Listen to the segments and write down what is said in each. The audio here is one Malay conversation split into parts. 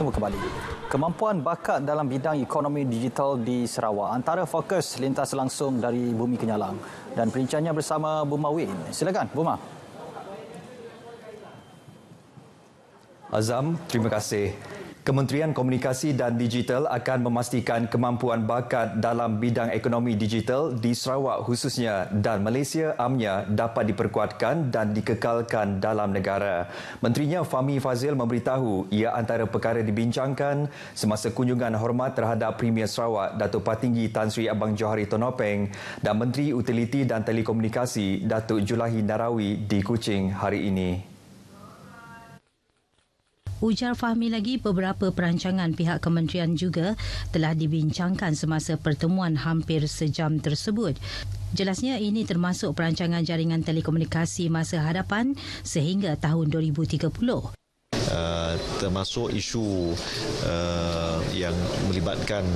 bertemu kembali. Kemampuan bakat dalam bidang ekonomi digital di Sarawak antara fokus lintas langsung dari Bumi Kenyalang. Dan perincangnya bersama Buma Win. Silakan, Buma. Azam, terima kasih. Kementerian Komunikasi dan Digital akan memastikan kemampuan bakat dalam bidang ekonomi digital di Sarawak khususnya dan Malaysia amnya dapat diperkuatkan dan dikekalkan dalam negara. Menterinya Fahmi Fadzil memberitahu ia antara perkara dibincangkan semasa kunjungan hormat terhadap Premier Sarawak Datuk Patinggi Tan Sri Abang Johari Tonopeng dan Menteri Utiliti dan Telekomunikasi Datuk Julahi Narawi di Kuching hari ini. Ujar Fahmi lagi, beberapa perancangan pihak kementerian juga telah dibincangkan semasa pertemuan hampir sejam tersebut. Jelasnya ini termasuk perancangan jaringan telekomunikasi masa hadapan sehingga tahun 2030. Termasuk isu yang melibatkan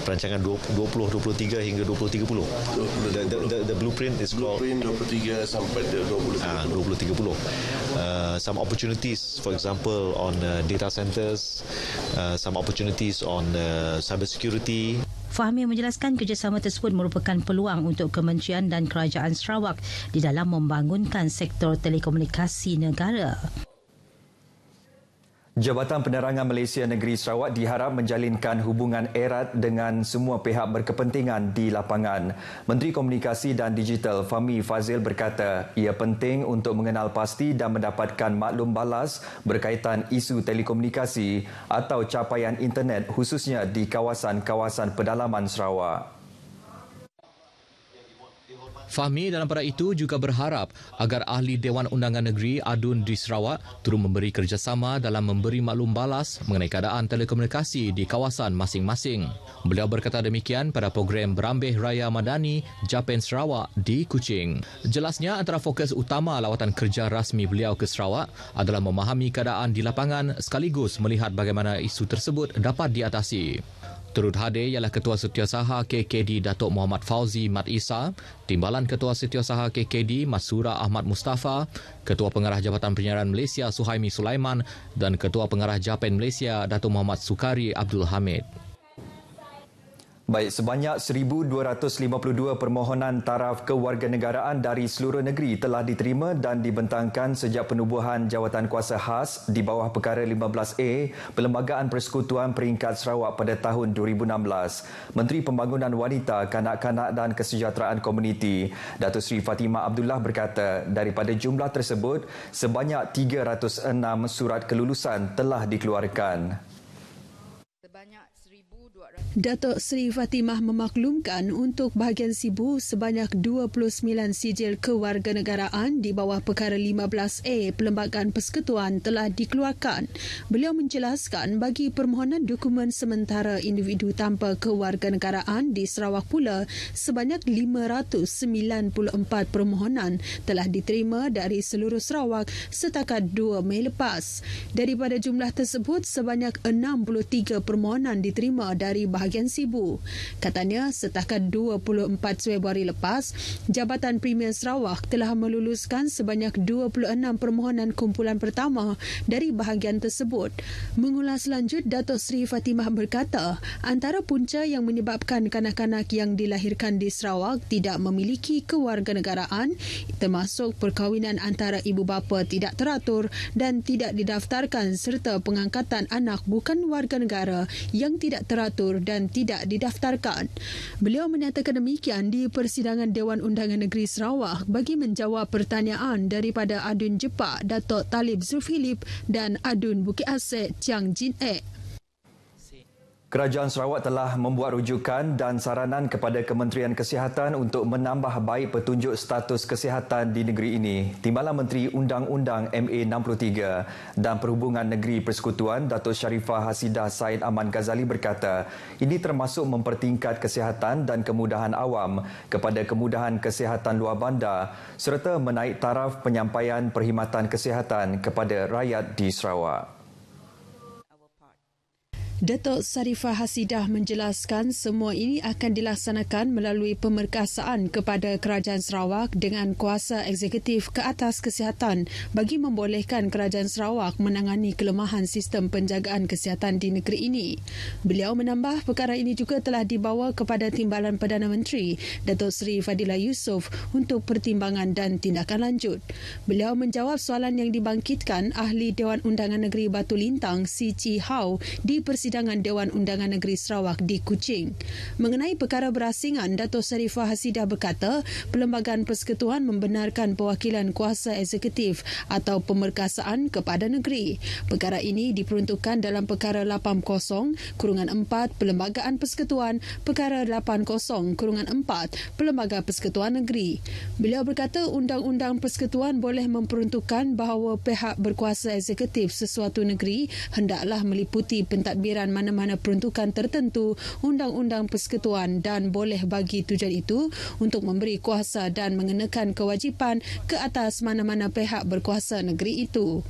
perancangan 2023 hingga 2030. The blueprint is called 23 sampai 2030. Some opportunities, for example, on data centers, some opportunities on cyber security. Fahmi menjelaskan kerjasama tersebut merupakan peluang untuk kementerian dan kerajaan Sarawak di dalam membangunkan sektor telekomunikasi negara. Jabatan Penerangan Malaysia Negeri Sarawak diharap menjalinkan hubungan erat dengan semua pihak berkepentingan di lapangan. Menteri Komunikasi dan Digital Fahmi Fadzil berkata ia penting untuk mengenal pasti dan mendapatkan maklum balas berkaitan isu telekomunikasi atau capaian internet khususnya di kawasan-kawasan pedalaman Sarawak. Fahmi dalam pada itu juga berharap agar ahli Dewan Undangan Negeri ADUN di Sarawak turut memberi kerjasama dalam memberi maklum balas mengenai keadaan telekomunikasi di kawasan masing-masing. Beliau berkata demikian pada program Berambih Raya Madani Japan Sarawak di Kuching. Jelasnya antara fokus utama lawatan kerja rasmi beliau ke Sarawak adalah memahami keadaan di lapangan sekaligus melihat bagaimana isu tersebut dapat diatasi. Turut hadir ialah Ketua Setiausaha KKD Datuk Muhammad Fauzi Mat Isa, Timbalan Ketua Setiausaha KKD Masura Ahmad Mustafa, Ketua Pengarah Jabatan Penyiaran Malaysia Suhaimi Sulaiman dan Ketua Pengarah Japan Malaysia Datuk Muhammad Sukari Abdul Hamid. Baik, sebanyak 1,252 permohonan taraf kewarganegaraan dari seluruh negeri telah diterima dan dibentangkan sejak penubuhan Jawatankuasa Khas di bawah Perkara 15A Perlembagaan Persekutuan Peringkat Sarawak pada tahun 2016. Menteri Pembangunan Wanita, Kanak-kanak dan Kesejahteraan Komuniti, Datuk Seri Fatimah Abdullah berkata daripada jumlah tersebut, sebanyak 306 surat kelulusan telah dikeluarkan. Datuk Seri Fatimah memaklumkan untuk bahagian Sibu sebanyak 29 sijil kewarganegaraan di bawah Perkara 15A Perlembagaan Persekutuan telah dikeluarkan. Beliau menjelaskan bagi permohonan dokumen sementara individu tanpa kewarganegaraan di Sarawak pula sebanyak 594 permohonan telah diterima dari seluruh Sarawak setakat 2 Mei lepas. Daripada jumlah tersebut, sebanyak 63 permohonan diterima dari bahagian Sibu. Katanya, setakat 24 Februari lepas, Jabatan Premier Sarawak telah meluluskan sebanyak 26 permohonan kumpulan pertama dari bahagian tersebut. Mengulas lanjut, Datuk Seri Fatimah berkata, antara punca yang menyebabkan kanak-kanak yang dilahirkan di Sarawak tidak memiliki kewarganegaraan termasuk perkahwinan antara ibu bapa tidak teratur dan tidak didaftarkan serta pengangkatan anak bukan warga negara yang tidak teratur dan tidak didaftarkan. Beliau menyatakan demikian di persidangan Dewan Undangan Negeri Sarawak bagi menjawab pertanyaan daripada Adun Jepak Datuk Talib Zulfilip dan Adun Bukit Asek Chiang Jin Ek. Kerajaan Sarawak telah membuat rujukan dan saranan kepada Kementerian Kesihatan untuk menambah baik petunjuk status kesihatan di negeri ini. Timbalan Menteri Undang-Undang MA 63 dan Perhubungan Negeri Persekutuan Datuk Sharifah Hasidah Said Aman Ghazali berkata, ini termasuk mempertingkat kesihatan dan kemudahan awam kepada kemudahan kesihatan luar bandar serta menaik taraf penyampaian perkhidmatan kesihatan kepada rakyat di Sarawak. Datuk Sarifah Hasidah menjelaskan semua ini akan dilaksanakan melalui pemerkasaan kepada Kerajaan Sarawak dengan kuasa eksekutif ke atas kesihatan bagi membolehkan Kerajaan Sarawak menangani kelemahan sistem penjagaan kesihatan di negeri ini. Beliau menambah perkara ini juga telah dibawa kepada Timbalan Perdana Menteri Datuk Seri Fadilah Yusof untuk pertimbangan dan tindakan lanjut. Beliau menjawab soalan yang dibangkitkan Ahli Dewan Undangan Negeri Batu Lintang Si Chi Hau di persidangan Dewan Undangan Negeri Sarawak di Kuching. Mengenai perkara berasingan, Datuk Sarifah Hasidah berkata Perlembagaan Persekutuan membenarkan perwakilan kuasa eksekutif atau pemerkasaan kepada negeri. Perkara ini diperuntukkan dalam Perkara 80-4 Perlembagaan Persekutuan, Perkara 80-4 Perlembagaan Persekutuan Negeri. Beliau berkata Undang-Undang Persekutuan boleh memperuntukkan bahawa pihak berkuasa eksekutif sesuatu negeri hendaklah meliputi pentadbiran mana-mana peruntukan tertentu Undang-Undang Persekutuan dan boleh bagi tujuan itu untuk memberi kuasa dan mengenakan kewajipan ke atas mana-mana pihak berkuasa negeri itu.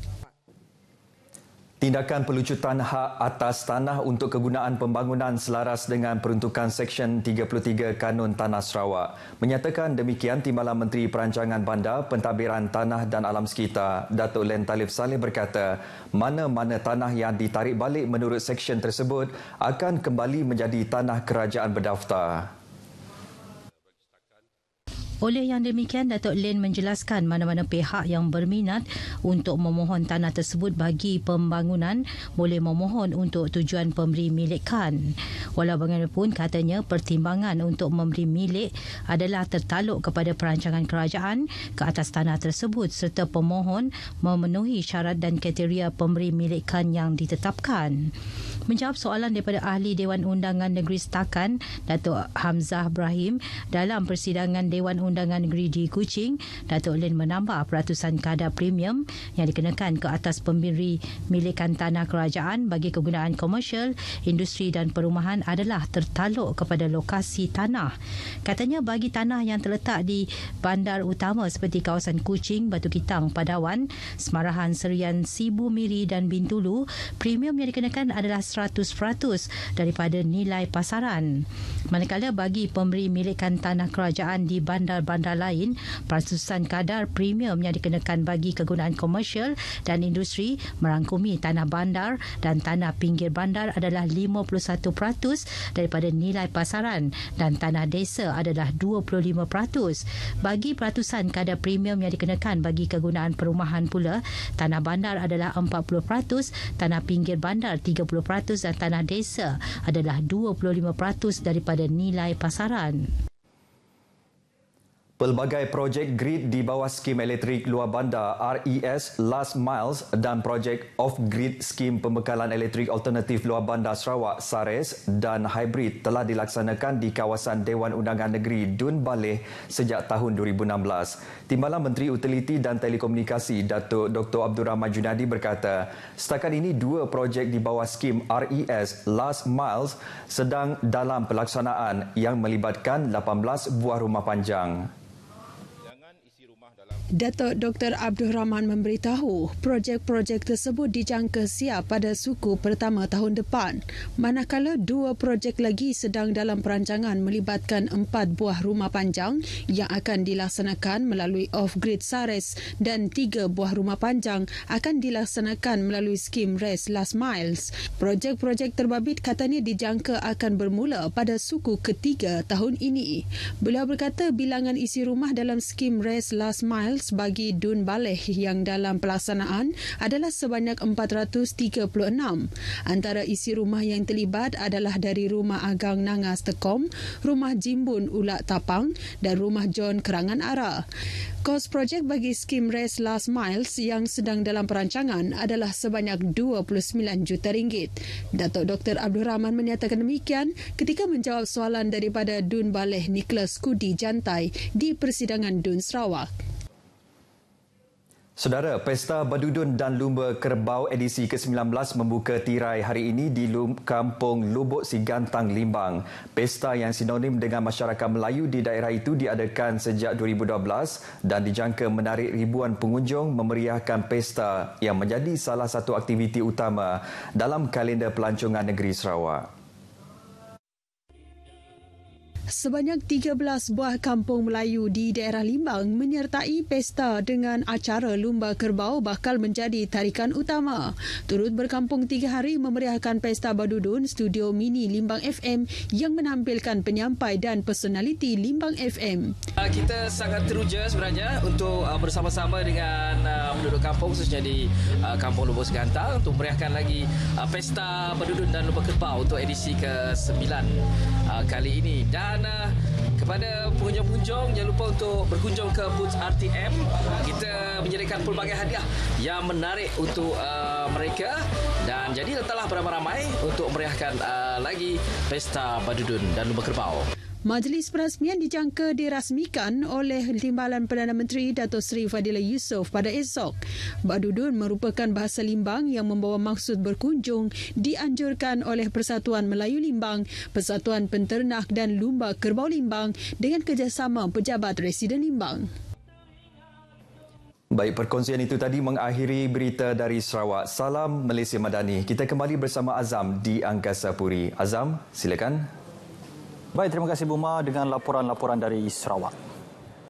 Tindakan pelucutan hak atas tanah untuk kegunaan pembangunan selaras dengan peruntukan Seksyen 33 Kanun Tanah Sarawak. Menyatakan demikian Timbalan Menteri Perancangan Bandar, Pentadbiran Tanah dan Alam Sekitar, Datuk Len Talib Saleh berkata, mana-mana tanah yang ditarik balik menurut seksyen tersebut akan kembali menjadi tanah kerajaan berdaftar. Oleh yang demikian, Datuk Len menjelaskan mana-mana pihak yang berminat untuk memohon tanah tersebut bagi pembangunan boleh memohon untuk tujuan pemberi milikan. Walau bagaimanapun, katanya pertimbangan untuk memberi milik adalah tertaluk kepada perancangan kerajaan ke atas tanah tersebut serta pemohon memenuhi syarat dan kriteria pemberi milikan yang ditetapkan. Menjawab soalan daripada Ahli Dewan Undangan Negeri Setakan, Datuk Hamzah Ibrahim, dalam persidangan Dewan Undangan Negeri di Kuching, Datuk Len menambah peratusan kadar premium yang dikenakan ke atas pemberi milikan tanah kerajaan bagi kegunaan komersial, industri dan perumahan adalah tertaluk kepada lokasi tanah. Katanya bagi tanah yang terletak di bandar utama seperti kawasan Kuching, Batu Kitang, Padawan, Semarahan, Serian, Sibu Miri dan Bintulu, premium yang dikenakan adalah 100% daripada nilai pasaran. Manakala bagi pemberi milikan tanah kerajaan di bandar-bandar lain, peratusan kadar premium yang dikenakan bagi kegunaan komersial dan industri merangkumi tanah bandar dan tanah pinggir bandar adalah 51% daripada nilai pasaran dan tanah desa adalah 25%. Bagi peratusan kadar premium yang dikenakan bagi kegunaan perumahan pula, tanah bandar adalah 40%, tanah pinggir bandar 30% dan tanah desa adalah 25% daripada nilai pasaran. Pelbagai projek grid di bawah skim elektrik luar bandar RES Last Miles dan projek off-grid skim pembekalan elektrik alternatif luar bandar Sarawak SARES dan hybrid telah dilaksanakan di kawasan Dewan Undangan Negeri Dun Baleh sejak tahun 2016. Timbalan Menteri Utiliti dan Telekomunikasi Datuk Dr. Abdul Rahman Junadi berkata, setakat ini 2 projek di bawah skim RES Last Miles sedang dalam pelaksanaan yang melibatkan 18 buah rumah panjang. Datuk Dr. Abdul Rahman memberitahu projek-projek tersebut dijangka siap pada suku pertama tahun depan. Manakala 2 projek lagi sedang dalam perancangan melibatkan 4 buah rumah panjang yang akan dilaksanakan melalui off-grid SARES dan 3 buah rumah panjang akan dilaksanakan melalui skim RES Last Miles. Projek-projek terbabit katanya dijangka akan bermula pada suku ketiga tahun ini. Beliau berkata bilangan isi rumah dalam skim RES Last Miles bagi Dun Baleh yang dalam pelaksanaan adalah sebanyak 436. Antara isi rumah yang terlibat adalah dari Rumah Agang Nangas Tekom, Rumah Jimbun Ulak Tapang dan Rumah John Kerangan Ara. Kos projek bagi skim RES Last Miles yang sedang dalam perancangan adalah sebanyak RM29 juta. Datuk Dr. Abdul Rahman menyatakan demikian ketika menjawab soalan daripada Dun Baleh Nicholas Kudi Jantai di persidangan Dun Sarawak. Saudara, Pesta Badudun dan Lumba Kerbau edisi ke-19 membuka tirai hari ini di Kampung Lubuk Sigantang, Limbang. Pesta yang sinonim dengan masyarakat Melayu di daerah itu diadakan sejak 2012 dan dijangka menarik ribuan pengunjung memeriahkan pesta yang menjadi salah satu aktiviti utama dalam kalender pelancongan negeri Sarawak. Sebanyak 13 buah kampung Melayu di daerah Limbang menyertai pesta dengan acara Lumba Kerbau bakal menjadi tarikan utama. Turut berkampung 3 hari memeriahkan Pesta Badudun, studio mini Limbang FM yang menampilkan penyampai dan personaliti Limbang FM. Kita sangat teruja sebenarnya untuk bersama-sama dengan penduduk kampung, khususnya di Kampung Lubuk Sigantang, untuk memeriahkan lagi Pesta Badudun dan Lumba Kerbau untuk edisi ke-9 kali ini. Dan kepada pengunjung-pengunjung, jangan lupa untuk berkunjung ke booth RTM. Kita menyediakan pelbagai hadiah yang menarik untuk mereka, dan jadi letaklah beramai-ramai untuk meriahkan lagi Pesta Badudun dan Lumba Kerbau. Majlis perasmian dijangka dirasmikan oleh Timbalan Perdana Menteri Dato' Seri Fadilah Yusof pada esok. Badudun merupakan bahasa Limbang yang membawa maksud berkunjung, dianjurkan oleh Persatuan Melayu Limbang, Persatuan Penternak dan Lumba Kerbau Limbang dengan kerjasama Pejabat Residen Limbang. Baik, perkongsian itu tadi mengakhiri berita dari Sarawak. Salam Malaysia Madani. Kita kembali bersama Azam di Angkasa Puri. Azam, silakan. Baik, terima kasih Buma dengan laporan-laporan dari Sarawak.